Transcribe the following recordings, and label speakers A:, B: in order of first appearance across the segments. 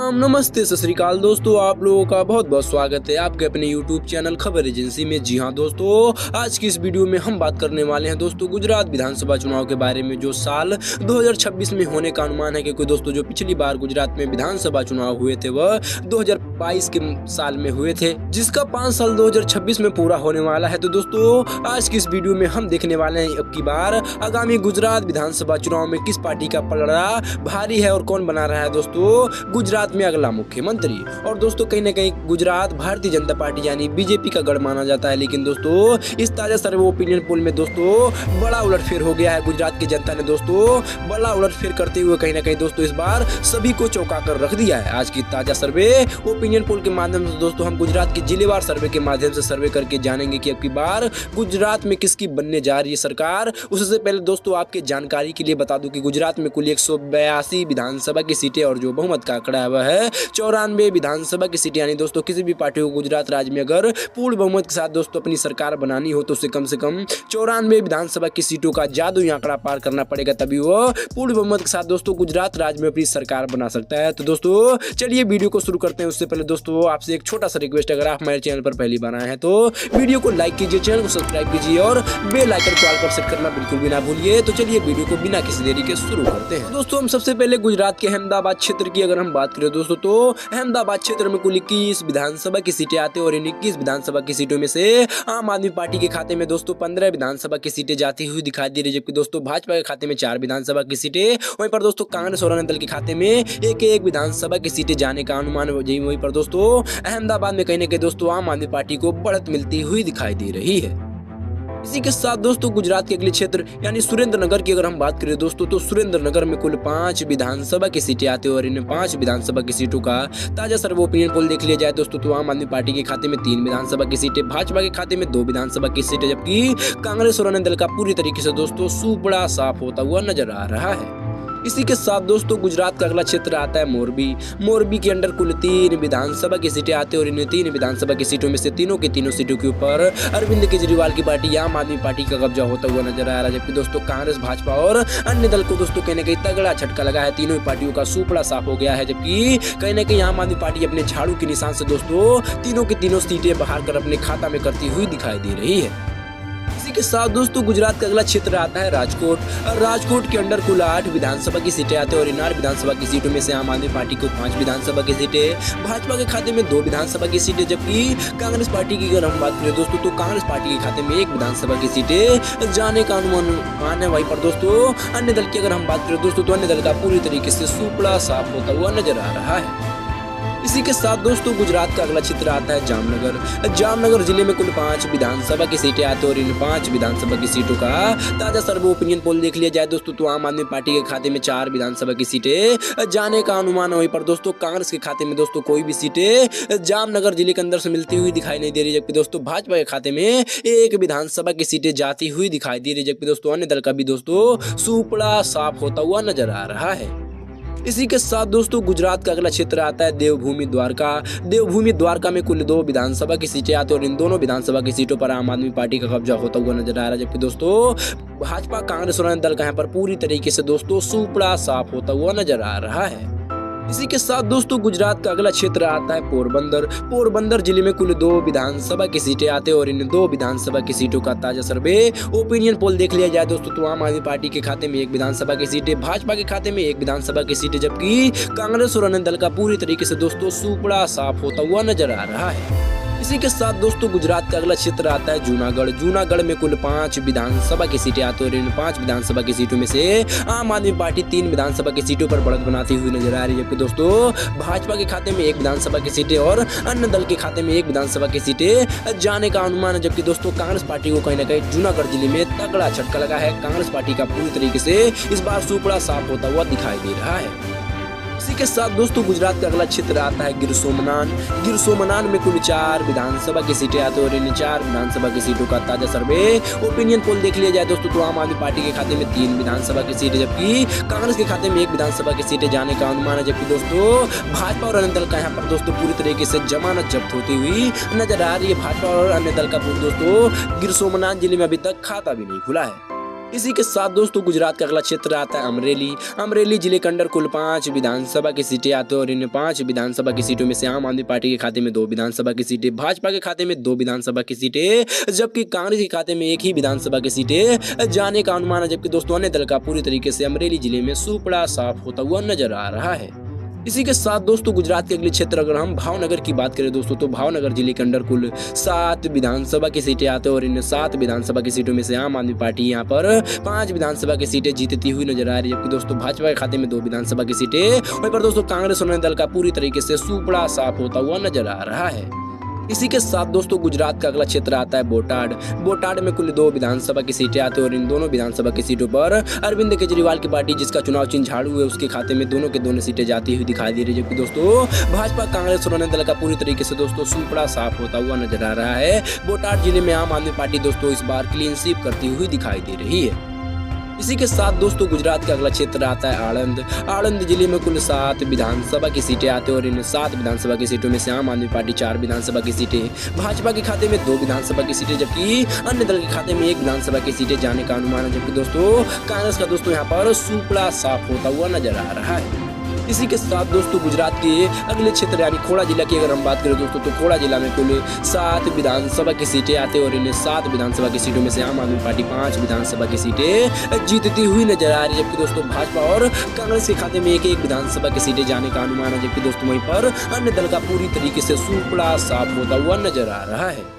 A: सलाम, नमस्ते, सत श्री अकाल दोस्तों। आप लोगों का बहुत बहुत स्वागत है आपके अपने यूट्यूब चैनल खबर एजेंसी में। जी हाँ दोस्तों, आज की इस वीडियो में हम बात करने वाले हैं दोस्तों गुजरात विधानसभा चुनाव के बारे में, जो साल 2026 में होने का अनुमान है। क्योंकि दोस्तों जो पिछली बार गुजरात में विधानसभा चुनाव हुए थे वह 2022 के साल में हुए थे, जिसका 5 साल 2026 में पूरा होने वाला है। तो दोस्तों आज की इस वीडियो में हम देखने वाले हैं अब की बार आगामी गुजरात विधानसभा चुनाव में किस पार्टी का पलड़ा भारी है और कौन बना रहा है दोस्तों गुजरात में अगला मुख्यमंत्री। और दोस्तों कहीं ना कहीं गुजरात भारतीय जनता पार्टी यानी बीजेपी का गढ़ माना जाता है, लेकिन दोस्तों इस ताजा सर्वे ओपिनियन पोल में दोस्तों बड़ा उलटफेर हो गया है। गुजरात की जनता ने दोस्तों बड़ा उलटफेर करते हुए कहीं ना कहीं दोस्तों इस बार सभी को चौंका कर रख दिया है। आज की ताजा सर्वे ओपिनियन पोल के माध्यम से दोस्तों हम गुजरात की जिलेवार सर्वे के माध्यम से सर्वे करके जानेंगे कि अब की बार गुजरात में किसकी बनने जा रही है सरकार। उससे पहले दोस्तों आपके जानकारी के लिए बता दूं कि गुजरात में कुल 182 विधानसभा की सीटें और जो बहुमत का आंकड़ा है वह है 94 विधानसभा की सीटें। यानी दोस्तों किसी भी पार्टी को गुजरात राज्य में अगर पूर्ण बहुमत के साथ दोस्तों अपनी सरकार बनानी हो तो उसे कम से कम 94 विधानसभा की सीटों का जादुई आंकड़ा पार करना पड़ेगा, तभी वह पूर्ण बहुमत के साथ दोस्तों गुजरात राज्य में अपनी सरकार बना सकता है। तो दोस्तों चलिए वीडियो को शुरू करते हैं। उससे पहले दोस्तों आपसे एक छोटा सा रिक्वेस्ट, अगर आप हमारे चैनल पर पहली बार आए हैं तो वीडियो को लाइक कीजिए, चैनल को सब्सक्राइब कीजिए और बेल आइकन को ऑल पर सेट करना बिल्कुल भी ना भूलिए। तो चलिए वीडियो को बिना किसी देरी के शुरू करते हैं। दोस्तों हम सबसे पहले गुजरात के अहमदाबाद क्षेत्र की अगर हम बात करें दोस्तों, तो अहमदाबाद क्षेत्र में कुल 21 विधानसभा की सीटें आती है और इन 21 विधानसभा की सीटों में से आम आदमी पार्टी के खाते में दोस्तों 15 विधानसभा की सीटें जाती हुई दिखाई दे रही है, जबकि दोस्तों भाजपा के खाते में 4 विधानसभा की सीटें, वहीं पर दोस्तों कांग्रेस और अन्य दल के खाते में एक विधानसभा की सीटें जाने का अनुमान। वहीं पर दोस्तों अहमदाबाद में कहीं ना कहीं दोस्तों आम आदमी पार्टी को बढ़त मिलती हुई दिखाई दे रही है। इसी के साथ दोस्तों गुजरात के अगले क्षेत्र यानी सुरेंद्रनगर की अगर हम बात करें दोस्तों, तो सुरेंद्रनगर में कुल 5 विधानसभा की सीटें आती है और इन 5 विधानसभा की सीटों का ताजा सर्वे ओपिनियन पोल देख लिया जाए दोस्तों, तो आम आदमी पार्टी के खाते में 3 विधानसभा की सीटें, भाजपा के खाते में 2 विधानसभा की सीटें, जबकि कांग्रेस और अन्य दल का पूरी तरीके से दोस्तों सुपड़ा साफ होता हुआ नजर आ रहा है। इसी के साथ दोस्तों गुजरात का अगला क्षेत्र आता है मोरबी। मोरबी के अंदर कुल 3 विधानसभा की सीटें आती है और इन 3 विधानसभा की सीटों में से तीनों की तीनों सीटों के ऊपर अरविंद केजरीवाल की पार्टी आम आदमी पार्टी का कब्जा होता हुआ नजर आ रहा है, जबकि दोस्तों कांग्रेस, भाजपा और अन्य दल को दोस्तों कहीं ना कहीं तगड़ा झटका लगा है। तीनों पार्टियों का सुपड़ा साफ हो गया है, जबकि कहीं ना कहीं आम आदमी पार्टी अपने झाड़ू के निशान से दोस्तों तीनों की तीनों सीटें बाहर कर अपने खाता में करती हुई दिखाई दे रही है। इसी के साथ दोस्तों गुजरात का अगला क्षेत्र आता है राजकोट। राजकोट के अंदर कुल 8 विधानसभा की सीटें आती है और इन 8 विधानसभा की सीटों में से आम आदमी पार्टी को 5 विधानसभा की सीटें, भाजपा के खाते में 2 विधानसभा की सीटें, जबकि कांग्रेस पार्टी की अगर हम बात करें दोस्तों तो कांग्रेस पार्टी के खाते में 1 विधानसभा की सीटें जाने का अनुमान है। वहीं पर दोस्तों अन्य दल की अगर हम बात करें दोस्तों तो अन्य दल का पूरी तरीके से सुपड़ा साफ होता हुआ नजर आ रहा है। इसी के साथ दोस्तों गुजरात का अगला क्षेत्र आता है जामनगर। जामनगर जिले में कुल 5 विधानसभा की सीटें आती है और इन 5 विधानसभा की सीटों का ताजा सर्वे ओपिनियन पोल देख लिया जाए दोस्तों, तो आम आदमी पार्टी के खाते में 4 विधानसभा की सीटें जाने का अनुमान है। वहीं पर दोस्तों कांग्रेस के खाते में दोस्तों कोई भी सीटें जामनगर जिले के अंदर से मिलती हुई दिखाई नहीं दे रही, जबकि दोस्तों भाजपा के खाते में 1 विधानसभा की सीटें जाती हुई दिखाई दे रही, जबकि दोस्तों अन्य दल का भी दोस्तों सुपड़ा साफ होता हुआ नजर आ रहा है। इसी के साथ दोस्तों गुजरात का अगला क्षेत्र आता है देवभूमि द्वारका। देवभूमि द्वारका में कुल 2 विधानसभा की सीटें आती है और इन दोनों विधानसभा की सीटों पर आम आदमी पार्टी का कब्जा होता हुआ नजर आ रहा है, जबकि दोस्तों भाजपा, कांग्रेस और अन्य दल का यहाँ पर पूरी तरीके से दोस्तों सुपड़ा साफ होता हुआ नजर आ रहा है। इसी के साथ दोस्तों गुजरात का अगला क्षेत्र आता है पोरबंदर। पोरबंदर जिले में कुल 2 विधानसभा की सीटें आते हैं और इन 2 विधानसभा की सीटों का ताजा सर्वे ओपिनियन पोल देख लिया जाए दोस्तों, तो आम आदमी पार्टी के खाते में 1 विधानसभा की सीटें, भाजपा के खाते में 1 विधानसभा की सीटें, जबकि कांग्रेस और अन्य दल का पूरी तरीके से दोस्तों सुपड़ा साफ होता हुआ नजर आ रहा है। इसी के साथ दोस्तों गुजरात का अगला क्षेत्र आता है जूनागढ़। जूनागढ़ में कुल 5 विधानसभा की सीटें आती है और इन 5 विधानसभा की सीटों में से आम आदमी पार्टी 3 विधानसभा की सीटों पर बढ़त बनाती हुई नजर आ रही है, जबकि दोस्तों भाजपा के खाते में 1 विधानसभा की सीटें और अन्य दल के खाते में 1 विधानसभा की सीटें जाने का अनुमान है, जबकि दोस्तों कांग्रेस पार्टी को कहीं ना कहीं जूनागढ़ जिले में तगड़ा झटका लगा है। कांग्रेस पार्टी का पूरी तरीके से इस बार सुपड़ा साफ होता हुआ दिखाई दे रहा है। इसी के साथ दोस्तों गुजरात का अगला क्षेत्र आता है गिर सोमनाथ। गिर सोमनाथ में कुल 4 विधानसभा की सीटें आती है और इन 4 विधानसभा की सीटों का ताजा सर्वे ओपिनियन पोल देख लिया जाए दोस्तों, तो आम आदमी पार्टी के खाते में 3 विधानसभा की सीटें, जबकि कांग्रेस के खाते में 1 विधानसभा की सीटें जाने का अनुमान है, जबकि दोस्तों भाजपा और अन्य दल का यहाँ पर दोस्तों पूरी तरीके से जमानत जब्त होती हुई नजर आ रही है। भाजपा और अन्य दल का दोस्तों गिर सोमनाथ जिले में अभी तक खाता भी नहीं खुला है। इसी के साथ दोस्तों गुजरात का अगला क्षेत्र आता है अमरेली। अमरेली जिले के अंडर कुल 5 विधानसभा की सीटें आती है और इन 5 विधानसभा की सीटों में से आम आदमी पार्टी के खाते में 2 विधानसभा की सीटें, भाजपा के खाते में 2 विधानसभा की सीटें, जबकि कांग्रेस के खाते में 1 ही विधानसभा की सीटें जाने का अनुमान है। जबकि दोस्तों अन्य दल का पूरी तरीके से अमरेली जिले में सुपड़ा साफ होता हुआ नजर आ रहा है। इसी के साथ दोस्तों गुजरात के अगले क्षेत्र अगर हम भावनगर की बात करें दोस्तों, तो भावनगर जिले के अंदर कुल 7 विधानसभा की सीटें आते हैं और इन 7 विधानसभा की सीटों में से आम आदमी पार्टी यहां पर 5 विधानसभा की सीटें जीतती हुई नजर आ रही है। जबकि दोस्तों भाजपा के खाते में 2 विधानसभा की सीटें, वहीं पर दोस्तों कांग्रेस और अन्य दल का पूरी तरीके से सुपड़ा साफ होता हुआ नजर आ रहा है। इसी के साथ दोस्तों गुजरात का अगला क्षेत्र आता है बोटाड। बोटाड में कुल 2 विधानसभा की सीटें आती है और इन दोनों विधानसभा की सीटों पर अरविंद केजरीवाल की पार्टी, जिसका चुनाव चिन्ह झाड़ू है, उसके खाते में दोनों के दोनों सीटें जाती हुई दिखाई दे रही है। जबकि दोस्तों भाजपा, कांग्रेस और अन्य दल का पूरी तरीके से दोस्तों सुपड़ा साफ होता हुआ नजर आ रहा है। बोटाड जिले में आम आदमी पार्टी दोस्तों इस बार क्लीन स्वीप करती हुई दिखाई दे रही है। इसी के साथ दोस्तों गुजरात का अगला क्षेत्र आता है आणंद। आणंद जिले में कुल 7 विधानसभा की सीटें आती है और इन 7 विधानसभा की सीटों में से आम आदमी पार्टी 4 विधानसभा की सीटें, भाजपा के खाते में 2 विधानसभा की सीटें, जबकि अन्य दल के खाते में 1 विधानसभा की सीटें जाने का अनुमान है। जबकि दोस्तों कांग्रेस का दोस्तों यहाँ पर सुपड़ा साफ होता हुआ नजर आ रहा है। इसी के साथ दोस्तों गुजरात के अगले क्षेत्र यानी खोड़ा जिला की अगर हम बात करें दोस्तों, तो खोड़ा जिला में कुल 7 विधानसभा की सीटें आती है और इन 7 विधानसभा की सीटों में से आम आदमी पार्टी 5 विधानसभा की सीटें जीतती हुई नजर आ रही है। जबकि दोस्तों भाजपा और कांग्रेस के खाते में 1-1 विधानसभा की सीटें जाने का अनुमान है। जबकि दोस्तों वहीं पर अन्य दल का पूरी तरीके से सुपड़ा साफ होता हुआ नजर आ रहा है।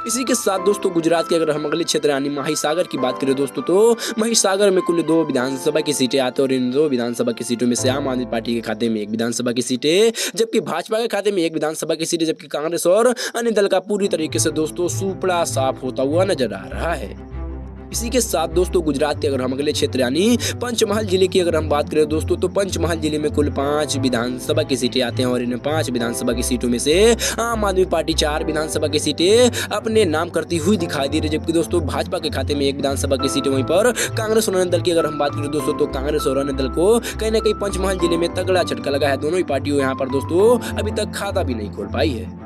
A: इसी के साथ दोस्तों गुजरात के अगर हम अगले क्षेत्र यानी महिसागर की बात करें दोस्तों, तो महिसागर में कुल 2 विधानसभा की सीटें आती है और इन 2 विधानसभा की सीटों में से आम आदमी पार्टी के खाते में 1 विधानसभा की सीटें, जबकि भाजपा के खाते में 1 विधानसभा की सीटें, जबकि कांग्रेस और अन्य दल का पूरी तरीके से दोस्तों सुपड़ा साफ होता हुआ नजर आ रहा है। इसी के साथ दोस्तों गुजरात के अगर हम अगले क्षेत्र यानी पंचमहल जिले की अगर हम बात करें दोस्तों, तो पंचमहल जिले में कुल 5 विधानसभा की सीटें आते हैं और इन 5 विधानसभा की सीटों में से आम आदमी पार्टी 4 विधानसभा की सीटें अपने नाम करती हुई दिखाई दे रही है। जबकि दोस्तों भाजपा के खाते में 1 विधानसभा की सीटें, वहीं पर कांग्रेस और अन्य दल की अगर हम बात करें दोस्तों, तो कांग्रेस और अन्य दल को कहीं ना कहीं पंचमहल जिले में तगड़ा झटका लगा है। दोनों ही पार्टियों यहाँ पर दोस्तों अभी तक खाता भी नहीं खोल पाई है।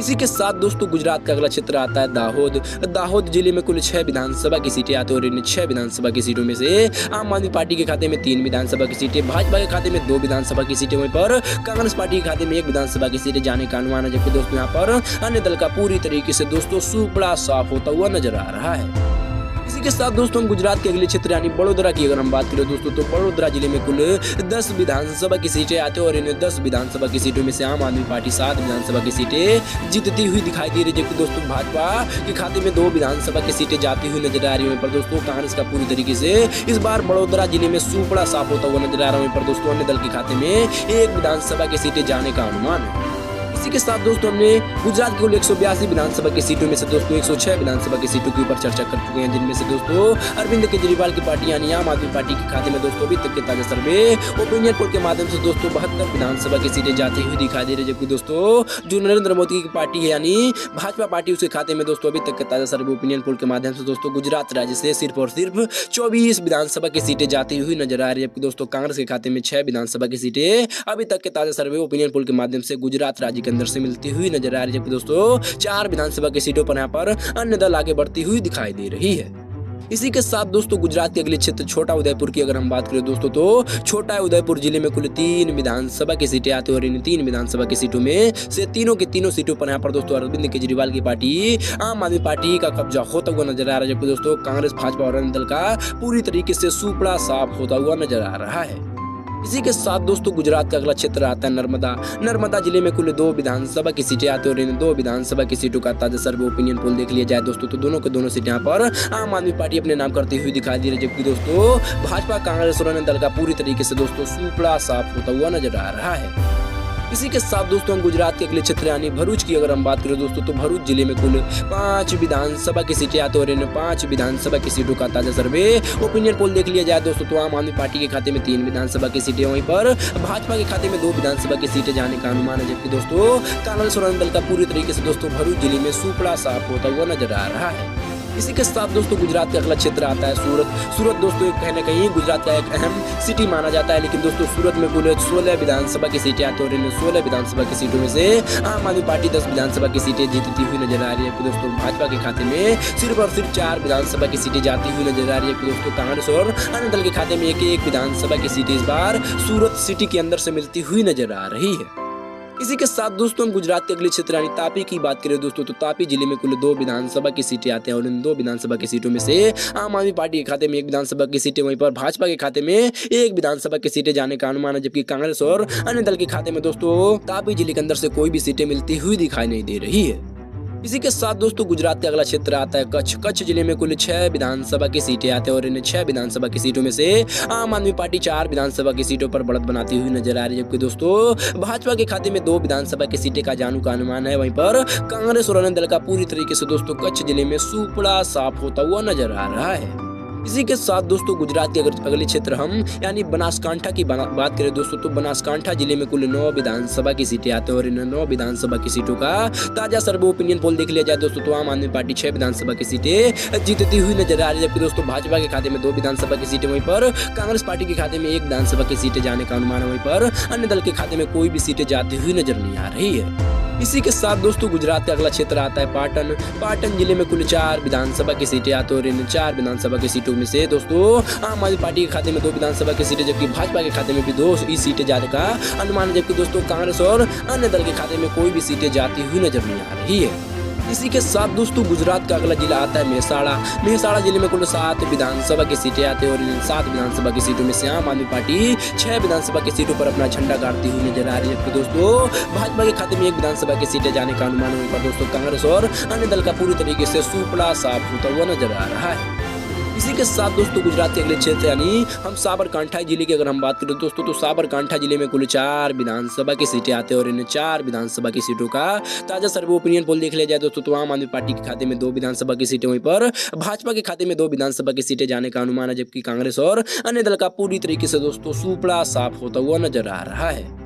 A: इसी के साथ दोस्तों गुजरात का अगला क्षेत्र आता है दाहोद। दाहोद जिले में कुल 6 विधानसभा की सीटें आती है और इन 6 विधानसभा की सीटों में से आम आदमी पार्टी के खाते में 3 विधानसभा की सीटें, भाजपा के खाते में 2 विधानसभा की सीटें, वहीं पर कांग्रेस पार्टी के खाते में 1 विधानसभा की सीटें जाने का अनुमान है। जबकि दोस्तों यहाँ पर अन्य दल का पूरी तरीके से दोस्तों सुपड़ा साफ होता हुआ नजर आ रहा है। इसी के साथ दोस्तों हम गुजरात के अगले क्षेत्र यानी बड़ोदरा की अगर हम बात करें दोस्तों, तो बड़ोदरा जिले में कुल 10 विधानसभा की सीटें आती है और इन 10 विधानसभा की सीटों में से आम आदमी पार्टी 7 विधानसभा की सीटें जीतती हुई दिखाई दे रही है। जबकि दोस्तों भाजपा के खाते में 2 विधानसभा की सीटें जाती हुई नजर आ रही है। पर दोस्तों कांग्रेस का पूरी तरीके से इस बार बड़ोदरा जिले में सुपड़ा साफ होता हुआ नजर आ रहा है। पर दोस्तों अन्य दल के खाते में 1 विधानसभा की सीटें जाने का अनुमान है। इसी के साथ दोस्तों हमने गुजरात की कुल 182 विधानसभा की सीटों में से दोस्तों 106 विधानसभा की सीटों के ऊपर चर्चा कर चुके हैं, जिनमें से दोस्तों अरविंद केजरीवाल की पार्टी यानी आम आदमी पार्टी के खाते में दोस्तों अभी तक के ताजा सर्वे ओपिनियन पोल के माध्यम से दोस्तों 72 विधानसभा की सीटें जाती हुई दिखाई दे रही है। जबकि दोस्तों जो नरेंद्र मोदी की पार्टी है यानी भाजपा पार्टी, उसके खाते में दोस्तों अभी तक के ताजा सर्वे ओपिनियन पोल के माध्यम से दोस्तों गुजरात राज्य से सिर्फ और सिर्फ 24 विधानसभा की सीटें जाती हुई नजर आ रही है। जबकि दोस्तों कांग्रेस के खाते में 6 विधानसभा की सीटें अभी तक के ताजा सर्वे ओपिनियन पोल के माध्यम से गुजरात राज्य के अंदर से मिलती हुई नजर आ रही है। जबकि दोस्तों 4 विधानसभा की सीटों पर यहाँ पर अन्य दल आगे बढ़ती हुई दिखाई दे रही है। इसी के साथ दोस्तों गुजरात के अगले क्षेत्र छोटा उदयपुर की अगर हम बात करें दोस्तों, तो छोटा उदयपुर जिले में कुल 3 विधानसभा की सीटें आती है और इन 3 विधानसभा की सीटों में से तीनों के तीनों सीटों पर यहाँ पर दोस्तों अरविंद केजरीवाल की पार्टी आम आदमी पार्टी का कब्जा होता हुआ नजर आ रहा है। जबकि दोस्तों कांग्रेस, भाजपा और अन्य दल का पूरी तरीके से सुपड़ा साफ होता हुआ नजर आ रहा है। इसी के साथ दोस्तों गुजरात का अगला क्षेत्र आता है नर्मदा। नर्मदा जिले में कुल 2 विधानसभा की सीटें आती है और इन 2 विधानसभा की सीटों का ताजा सर्वे ओपिनियन पोल देख लिया जाए दोस्तों, तो दोनों के दोनों सीटें यहाँ पर आम आदमी पार्टी अपने नाम करती हुई दिखाई दे रही है। जबकि दोस्तों भाजपा, कांग्रेस और अन्य दल का पूरी तरीके से दोस्तों सुपड़ा साफ होता हुआ नजर आ रहा है। इसी के साथ दोस्तों हम गुजरात के अगले क्षेत्र यानी भरूच की अगर हम बात करें दोस्तों, तो भरूच जिले में कुल 5 विधानसभा की सीटें आती है और इन 5 विधानसभा की सीटों का ताजा सर्वे ओपिनियन पोल देख लिया जाए दोस्तों, तो आम आदमी पार्टी के खाते में 3 विधानसभा की सीटें, वहीं पर भाजपा के खाते में 2 विधानसभा की सीटें जाने का अनुमान है। जबकि दोस्तों कांग्रेस और अन्य दल का पूरी तरीके से दोस्तों भरूच जिले में सुपड़ा साफ होता हुआ नजर आ रहा है। इसी के साथ दोस्तों गुजरात का अगला क्षेत्र आता है सूरत। सूरत दोस्तों एक कहीं ना कहीं गुजरात का एक अहम सिटी माना जाता है, लेकिन दोस्तों सूरत में कुल 16 विधानसभा की सीटें आती है और इन 16 विधानसभा की सीटों में से आम आदमी पार्टी 10 विधानसभा की सीटें जीतती हुई नजर आ रही है। दोस्तों भाजपा के खाते में सिर्फ और सिर्फ 4 विधानसभा की सीटें जाती हुई नजर आ रही है। दोस्तों कांग्रेस और अन्य दल के खाते में एक विधानसभा की सीटें इस बार सूरत सिटी के अंदर से मिलती हुई नजर आ रही है। इसी के साथ दोस्तों हम गुजरात के अगले क्षेत्र यानी तापी की बात करें दोस्तों, तो तापी जिले में कुल 2 विधानसभा की सीटें आते हैं और इन 2 विधानसभा की सीटों में से आम आदमी पार्टी के खाते में 1 विधानसभा की सीटें, वहीं पर भाजपा के खाते में 1 विधानसभा की सीटें जाने का अनुमान है, जबकि कांग्रेस और अन्य दल के खाते में दोस्तों तापी जिले के अंदर से कोई भी सीटें मिलती हुई दिखाई नहीं दे रही है। इसी के साथ दोस्तों गुजरात का अगला क्षेत्र आता है कच्छ। कच्छ जिले में कुल 6 विधानसभा की सीटें आते हैं और इन 6 विधानसभा की सीटों में से आम आदमी पार्टी 4 विधानसभा की सीटों पर बढ़त बनाती हुई नजर आ रही है, जबकि दोस्तों भाजपा के खाते में 2 विधानसभा की सीटें का जानू का अनुमान है। वहीं पर कांग्रेस और अन्य दल का पूरी तरीके से दोस्तों कच्छ जिले में सुपड़ा साफ होता हुआ नजर आ रहा है। इसी के साथ दोस्तों गुजरात के अगले क्षेत्र हम यानी बनासकांठा की बात करें दोस्तों, तो बनासकांठा जिले में कुल 9 विधानसभा की सीटें आते हैं और इन 9 विधानसभा की सीटों का ताजा सर्वे ओपिनियन पोल देख लिया जाए दोस्तों, तो आम आदमी पार्टी 6 विधानसभा की सीटें जीतती हुई नजर आ रही है, जबकि दोस्तों भाजपा के खाते में 2 विधानसभा की सीटें, वहीं पर कांग्रेस पार्टी के खाते में 1 विधानसभा की सीटें जाने का अनुमान है, वहीं पर अन्य दल के खाते में कोई भी सीटें जाती हुई नजर नहीं आ रही है। इसी के साथ दोस्तों गुजरात का अगला क्षेत्र आता है पाटन। पाटन जिले में कुल 4 विधानसभा की सीटें आती है और इन 4 विधानसभा की सीटों में से दोस्तों आम आदमी पार्टी के खाते में 2 विधानसभा की सीटें, जबकि भाजपा के खाते में भी 2 ही सीटें जाने का अनुमान है, जबकि दोस्तों कांग्रेस और अन्य दल के खाते में कोई भी सीटें जाती हुई नजर नहीं आ रही है। इसी के साथ दोस्तों गुजरात का अगला जिला आता है मेहसाणा। मेहसाणा जिले में कुल 7 विधानसभा की सीटें आती है और इन 7 विधानसभा की सीटों में से आम आदमी पार्टी 6 विधानसभा की सीटों पर अपना झंडा गाड़ती हुई नजर आ रही है, जबकि दोस्तों भाजपा के खाते में 1 विधानसभा की सीटें जाने का अनुमान है, पर दोस्तों कांग्रेस और अन्य दल का पूरी तरीके से सुपड़ा साफ होता हुआ नजर आ रहा है। इसी के साथ दोस्तों गुजरात के अगले क्षेत्र यानी हम साबरकांठा जिले की अगर हम बात करें दोस्तों, तो साबरकांठा जिले में कुल 4 विधानसभा की सीटें आते हैं और इन 4 विधानसभा की सीटों का ताजा सर्वे ओपिनियन पोल देख लिया जाए दोस्तों, तो आम आदमी पार्टी के खाते में 2 विधानसभा की सीटें, वहीं पर भाजपा के खाते में 2 विधानसभा की सीटें जाने का अनुमान है, जबकि कांग्रेस और अन्य दल का पूरी तरीके से दोस्तों सुपड़ा साफ होता हुआ नजर आ रहा है।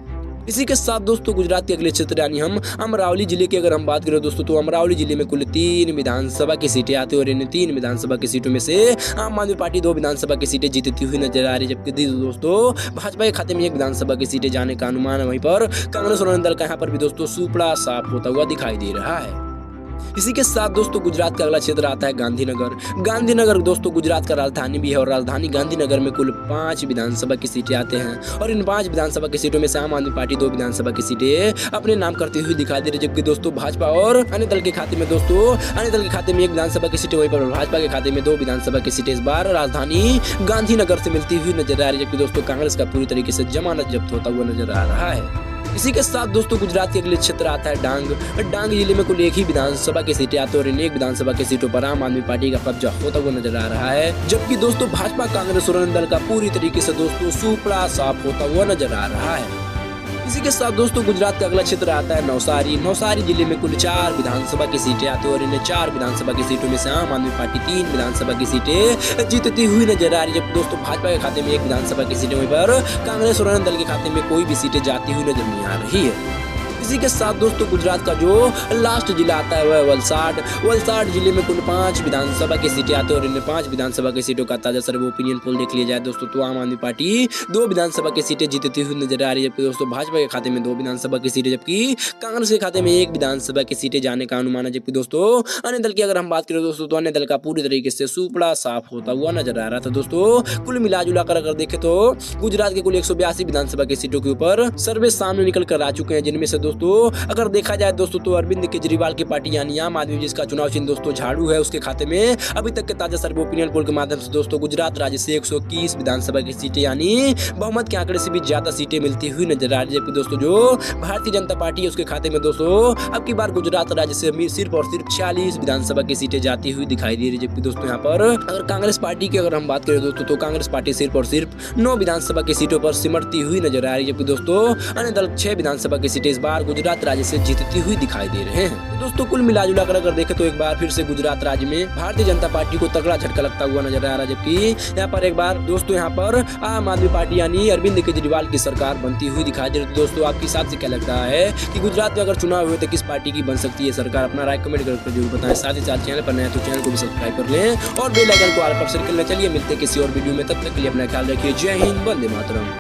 A: इसी के साथ दोस्तों गुजरात के अगले क्षेत्र यानी हम अमरावली जिले की अगर हम बात करें दोस्तों, तो अमरावली जिले में कुल 3 विधानसभा की सीटें आती है और इन 3 विधानसभा की सीटों में से आम आदमी पार्टी 2 विधानसभा की सीटें जीतती हुई नजर आ रही है, जबकि दोस्तों भाजपा के खाते में 1 विधानसभा की सीटें जाने का अनुमान है, वहीं पर कांग्रेस और अन्य दल का यहाँ पर भी दोस्तों सुपड़ा साफ होता हुआ दिखाई दे रहा है। इसी के साथ दोस्तों गुजरात का अगला क्षेत्र आता है गांधीनगर। गांधीनगर दोस्तों गुजरात का राजधानी भी है और राजधानी गांधीनगर में कुल 5 विधानसभा की सीटें आते हैं और इन 5 विधानसभा की सीटों में से आम आदमी पार्टी 2 विधानसभा की सीटें अपने नाम करती हुई दिखाई दे रही है, जबकि दोस्तों भाजपा और अन्य दल के खाते में 1 विधानसभा की सीटें, वहीं पर भाजपा के खाते में 2 विधानसभा की सीटें इस बार राजधानी गांधीनगर से मिलती हुई नजर आ रही है, जबकि दोस्तों कांग्रेस का पूरी तरीके से जमानत जब्त होता हुआ नजर आ रहा है। इसी के साथ दोस्तों गुजरात के अगले क्षेत्र आता है डांग। डांग जिले में कुल 1 ही विधानसभा की सीटें आती है और इन 1 विधानसभा की सीटों पर आम आदमी पार्टी का कब्जा होता हुआ नजर आ रहा है, जबकि दोस्तों भाजपा कांग्रेस और अन्य दल का पूरी तरीके से दोस्तों सुपड़ा साफ होता हुआ नजर आ रहा है। इसी के साथ दोस्तों गुजरात का अगला क्षेत्र आता है नवसारी। नवसारी जिले में कुल 4 विधानसभा की सीटें आती है और इन 4 विधानसभा की सीटों में से आम आदमी पार्टी 3 विधानसभा की सीटें जीतती हुई नजर आ रही है, जब दोस्तों भाजपा के खाते में 1 विधानसभा की सीटें, वहीं पर कांग्रेस और अन्य दल के खाते में कोई भी सीटें जाती हुई नजर नहीं आ रही है। इसी के साथ दोस्तों गुजरात का जो लास्ट जिला आता है वह है वलसाड। वलसाड जिले में कुल 5 विधानसभा की सीटें आती है और इन 5 विधानसभा की सीटों का ताजा सर्वे ओपिनियन पोल देख लिया जाए दोस्तों, तो आम आदमी पार्टी 2 विधानसभा की सीटें जीतती हुई नजर आ रही है, जबकि दोस्तों भाजपा के खाते में 2 विधानसभा की सीटें, जबकि कांग्रेस के खाते में 1 विधानसभा की सीटें जाने का अनुमान है, जबकि दोस्तों अन्य दल की अगर हम बात करें दोस्तों, तो अन्य दल का पूरी तरीके से सुपड़ा साफ होता हुआ नजर आ रहा था। दोस्तों कुल मिलाजुला कर अगर देखें तो गुजरात के कुल 182 विधानसभा की सीटों के ऊपर सर्वे सामने निकल कर आ चुके हैं, जिनमें से दोस्तों अगर देखा जाए दोस्तों तो अरविंद केजरीवाल की पार्टी यानी आम आदमी जिसका चुनाव चिन्ह दोस्तों झाड़ू है, उसके खाते में अभी तक के ताजा सर्वे ओपिनियन पोल के माध्यम से दोस्तों गुजरात राज्य से 121 विधानसभा की सीटें यानी बहुमत के आंकड़े से भी ज्यादा सीटें मिलती हुई नजर आ रही है, दोस्तों जो भारतीय जनता पार्टी है उसके खाते में दोस्तों अब की बार गुजरात राज्य से सिर्फ और सिर्फ 46 विधानसभा की सीटें जाती हुई दिखाई दे रही है, जबकि दोस्तों यहाँ पर अगर कांग्रेस पार्टी की अगर हम बात करें दोस्तों तो कांग्रेस पार्टी सिर्फ और सिर्फ 9 विधानसभा की सीटों पर सिमटती हुई नजर आ रही है, जबकि दोस्तों अन्य दल 6 विधानसभा की सीटें इस बार बार गुजरात राज्य से जीतती हुई दिखाई दे रहे हैं। तो दोस्तों कुल मिलाजुला कर अगर देखें तो एक बार फिर से गुजरात राज्य में भारतीय जनता पार्टी को तगड़ा झटका लगता हुआ नजर आ रहा है, जबकि यहाँ पर एक बार दोस्तों यहाँ पर आम आदमी पार्टी यानी अरविंद केजरीवाल की सरकार बनती हुई दिखाई दे रही है। तो दोस्तों आपके हिसाब से क्या लगता है कि गुजरात में अगर चुनाव हुए तो किस पार्टी की बन सकती है सरकार? अपना राय कमेंट करके जरूर बताएं। साथ ही साथ चैनल पर नए तो चैनल को भी सब्सक्राइब कर लें और बेल आइकन को ऑल पर सेट कर लें। चलिए मिलते हैं किसी और वीडियो में, तब तक के लिए अपना ख्याल रखिए। जय हिंद, वंदे मातरम।